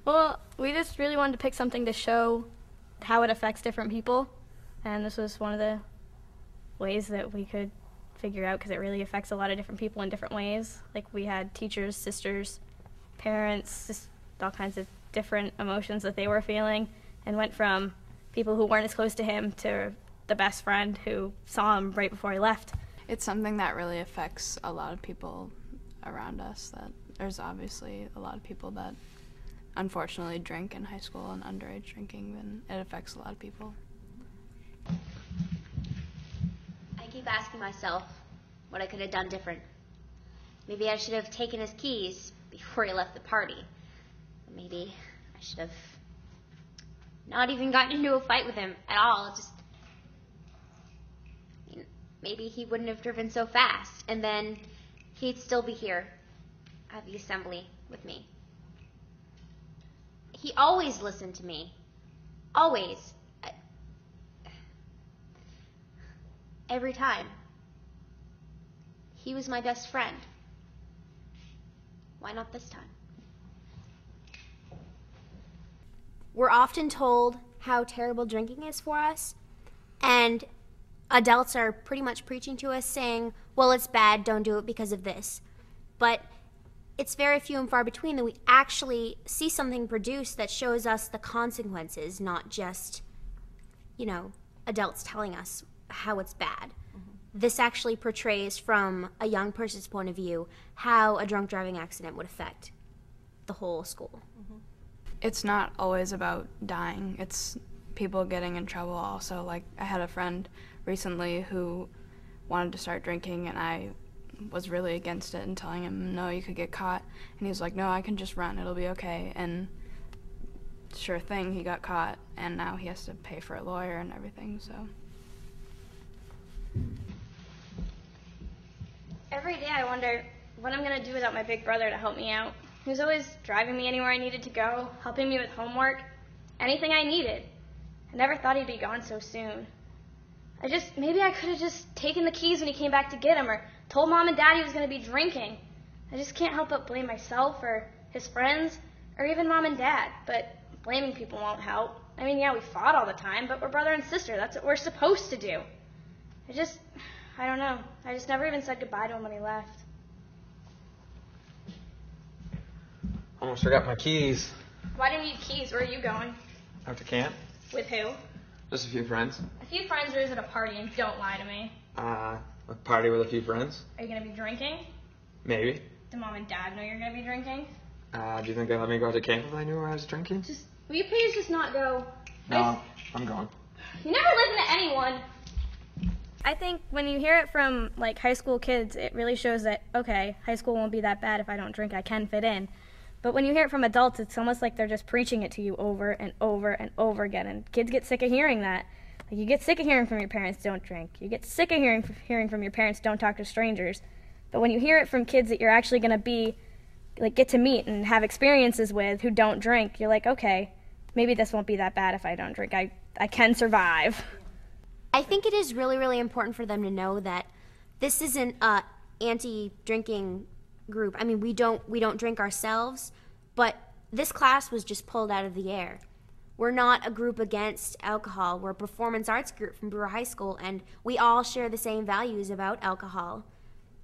Well, we just really wanted to pick something to show how it affects different people, and this was one of the ways that we could figure out, because it really affects a lot of different people in different ways. Like, we had teachers, sisters, parents, just all kinds of different emotions that they were feeling, and went from people who weren't as close to him to the best friend who saw him right before he left. It's something that really affects a lot of people around us. That there's obviously a lot of people that unfortunately drink in high school, and underage drinking, then it affects a lot of people. I keep asking myself what I could have done different. Maybe I should have taken his keys before he left the party. Maybe I should have not even gotten into a fight with him at all. Just maybe he wouldn't have driven so fast, and then he'd still be here at the assembly with me. He always listened to me. Always. Every time. He was my best friend. Why not this time? We're often told how terrible drinking is for us, and adults are pretty much preaching to us saying, well, it's bad, don't do it because of this. But it's very few and far between that we actually see something produced that shows us the consequences, not just, adults telling us how it's bad. This actually portrays from a young person's point of view how a drunk driving accident would affect the whole school. It's not always about dying. It's people getting in trouble also. Like, I had a friend recently who wanted to start drinking, and I was really against it and telling him, no, you could get caught. And he was like, no, I can just run, it'll be okay. And sure thing, he got caught, and now he has to pay for a lawyer and everything, so. Every day I wonder what I'm going to do without my big brother to help me out. He was always driving me anywhere I needed to go, helping me with homework, anything I needed. I never thought he'd be gone so soon. Maybe I could have just taken the keys when he came back to get him, or told Mom and Dad he was going to be drinking. I just can't help but blame myself or his friends, or even Mom and Dad, but blaming people won't help. I mean, yeah, we fought all the time, but we're brother and sister. That's what we're supposed to do. I don't know. I just never even said goodbye to him when he left. Almost forgot my keys. Why do you need keys? Where are you going? Out to camp. With who? Just a few friends. A few friends, or is it a party? And don't lie to me. A party with a few friends. Are you going to be drinking? Maybe. Do Mom and Dad know you're going to be drinking? Do you think they'd let me go out to camp if I knew I was drinking? Will you please just not go? No, I'm going. You never listen to anyone. I think when you hear it from, high school kids, it really shows that, okay, high school won't be that bad if I don't drink. I can fit in. But when you hear it from adults, it's almost like they're just preaching it to you over and over and over again. And kids get sick of hearing that. Like, you get sick of hearing from your parents, don't drink. You get sick of hearing from your parents, don't talk to strangers. But when you hear it from kids that you're actually going to get to meet and have experiences with who don't drink, you're like, okay, maybe this won't be that bad if I don't drink. I can survive. I think it is really, really important for them to know that this isn't a anti-drinking group. I mean, we don't drink ourselves, but this class was just pulled out of the air. We're not a group against alcohol. We're a performance arts group from Brewer High School, and we all share the same values about alcohol.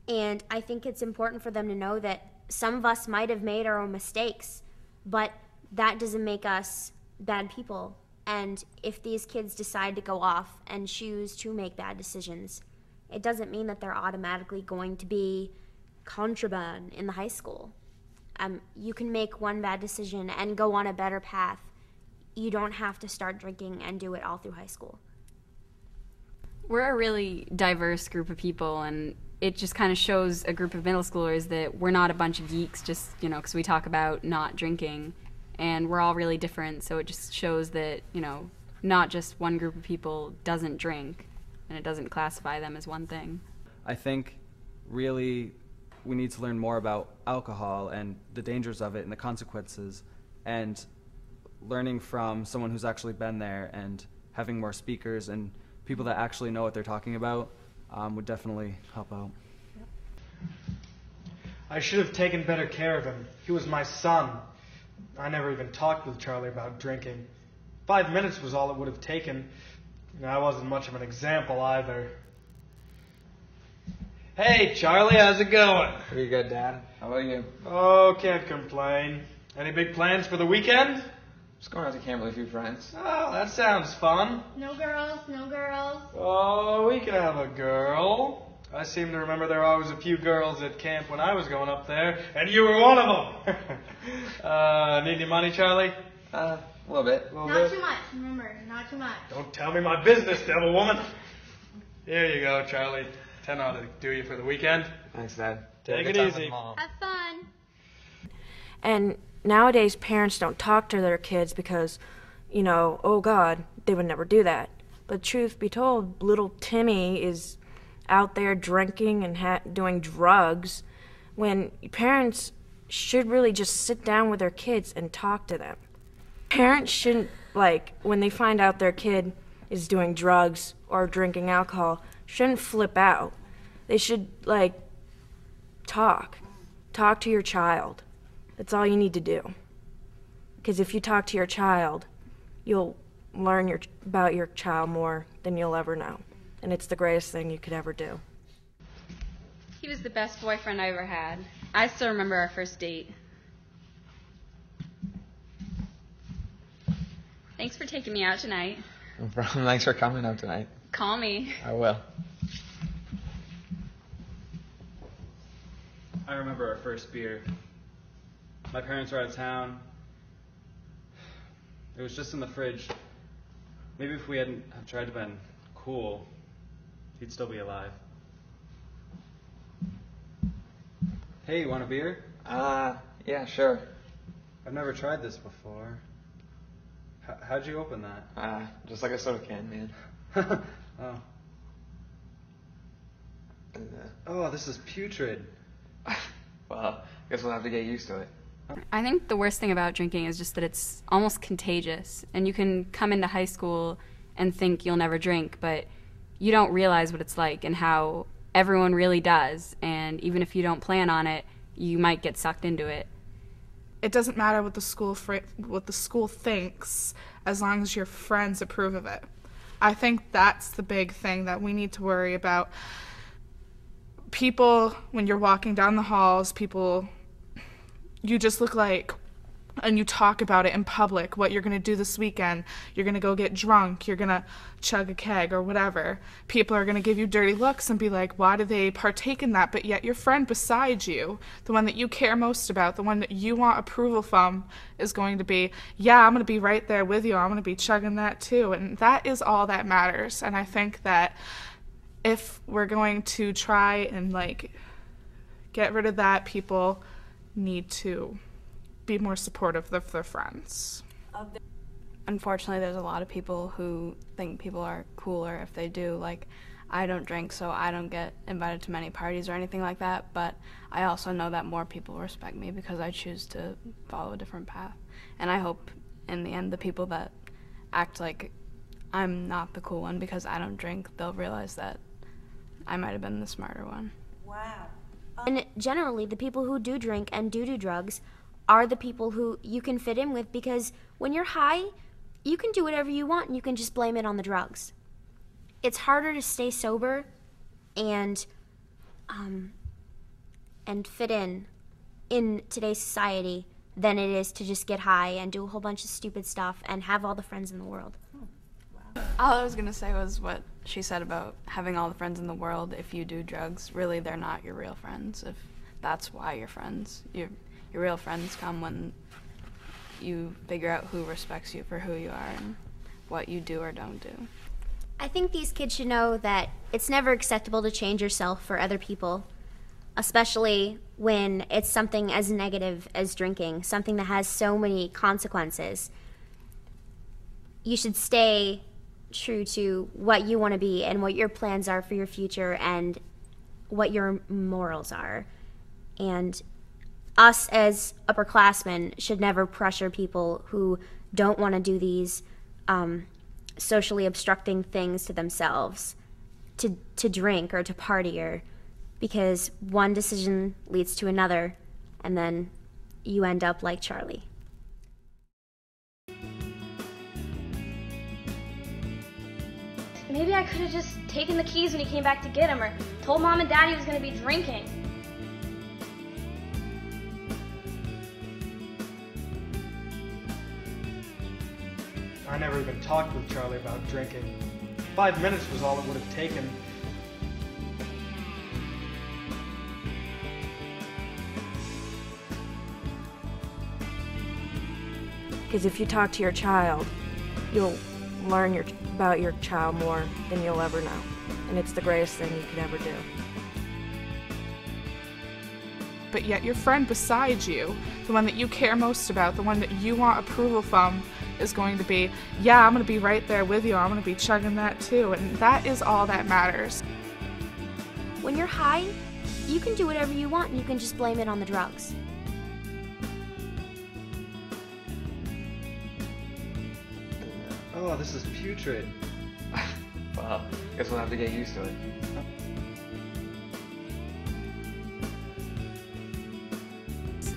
And I think it's important for them to know that some of us might have made our own mistakes, but that doesn't make us bad people. And if these kids decide to go off and choose to make bad decisions, it doesn't mean that they're automatically going to be contraband in the high school. You can make one bad decision and go on a better path. You don't have to start drinking and do it all through high school. We're a really diverse group of people, and it just kind of shows a group of middle schoolers that we're not a bunch of geeks just, because we talk about not drinking. And we're all really different, so it just shows that, not just one group of people doesn't drink, and it doesn't classify them as one thing. I think really we need to learn more about alcohol and the dangers of it and the consequences, and learning from someone who's actually been there and having more speakers and people that actually know what they're talking about would definitely help out. I should have taken better care of him. He was my son. I never even talked with Charlie about drinking. 5 minutes was all it would have taken. I wasn't much of an example either. Hey, Charlie, how's it going? Pretty good, Dad. How about you? Oh, can't complain. Any big plans for the weekend? Just going out to camp with a few friends. Oh, that sounds fun. No girls, no girls. Oh, we can have a girl. I seem to remember there were always a few girls at camp when I was going up there, and you were one of them. Need any money, Charlie? A little bit. Not too much, remember, not too much. Don't tell me my business, devil woman. Here you go, Charlie. 10 ought to do you for the weekend. Thanks, Dad. Take a it good time with easy. Mom. Have fun. And nowadays, parents don't talk to their kids because, oh God, they would never do that. But truth be told, little Timmy is out there drinking and doing drugs when parents should really just sit down with their kids and talk to them. Parents shouldn't, when they find out their kid is doing drugs or drinking alcohol, shouldn't flip out. They should, talk. Talk to your child. That's all you need to do. Because if you talk to your child, you'll learn about your child more than you'll ever know. And it's the greatest thing you could ever do. He was the best boyfriend I ever had. I still remember our first date. Thanks for taking me out tonight. No problem. Thanks for coming out tonight. Call me. I will. I remember our first beer. My parents were out of town. It was just in the fridge. Maybe if we hadn't have tried to been cool, he'd still be alive. Hey, you want a beer? Yeah, sure. I've never tried this before. How'd you open that? Just like a soda can, man. Oh. Oh, this is putrid. Well, guess we'll have to get used to it. I think the worst thing about drinking is just that it's almost contagious. And you can come into high school and think you'll never drink, but you don't realize what it's like and how everyone really does. And even if you don't plan on it, you might get sucked into it. It doesn't matter what the school thinks, as long as your friends approve of it. I think that's the big thing that we need to worry about. People, when you're walking down the halls, you just look like, and you talk about it in public, what you're going to do this weekend. You're going to go get drunk. You're going to chug a keg or whatever. People are going to give you dirty looks and be like, why do they partake in that? But yet your friend beside you, the one that you care most about, the one that you want approval from, is going to be, yeah, I'm going to be right there with you. I'm going to be chugging that too. And that is all that matters. And I think that if we're going to try and get rid of that, people need to be more supportive of their friends. Unfortunately, there's a lot of people who think people are cooler if they do. I don't drink, so I don't get invited to many parties or anything like that, but I also know that more people respect me because I choose to follow a different path. And I hope, in the end, the people that act like I'm not the cool one because I don't drink, they'll realize that I might have been the smarter one. Wow. And generally, the people who do drink and do drugs are the people who you can fit in with, because when you're high, you can do whatever you want and you can just blame it on the drugs. It's harder to stay sober and fit in today's society than it is to just get high and do a whole bunch of stupid stuff and have all the friends in the world. All I was going to say was what she said about having all the friends in the world. If you do drugs, really they're not your real friends. If that's why you're friends. Your real friends come when you figure out who respects you for who you are and what you do or don't do. I think these kids should know that it's never acceptable to change yourself for other people, especially when it's something as negative as drinking, something that has so many consequences. You should stay true to what you want to be and what your plans are for your future and what your morals are. And us as upperclassmen should never pressure people who don't want to do these socially obstructing things to themselves to drink or to party, or because one decision leads to another and then you end up like Charlie. maybe I could have just taken the keys when he came back to get him, or told Mom and Dad he was going to be drinking. I never even talked with Charlie about drinking. 5 minutes was all it would have taken. Because if you talk to your child, you'll learn about your child more than you'll ever know. And it's the greatest thing you could ever do. But yet your friend beside you, the one that you care most about, the one that you want approval from, is going to be, yeah, I'm going to be right there with you. I'm going to be chugging that too. And that is all that matters. When you're high, you can do whatever you want and you can just blame it on the drugs. Oh, this is putrid. Well, guess we'll have to get used to it.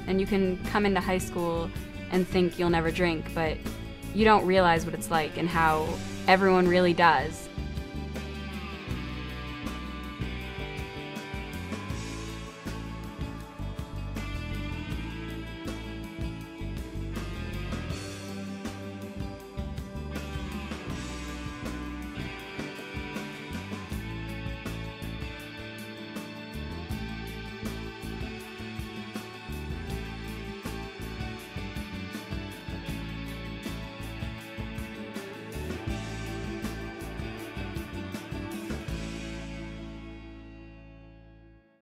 And you can come into high school and think you'll never drink, but you don't realize what it's like and how everyone really does.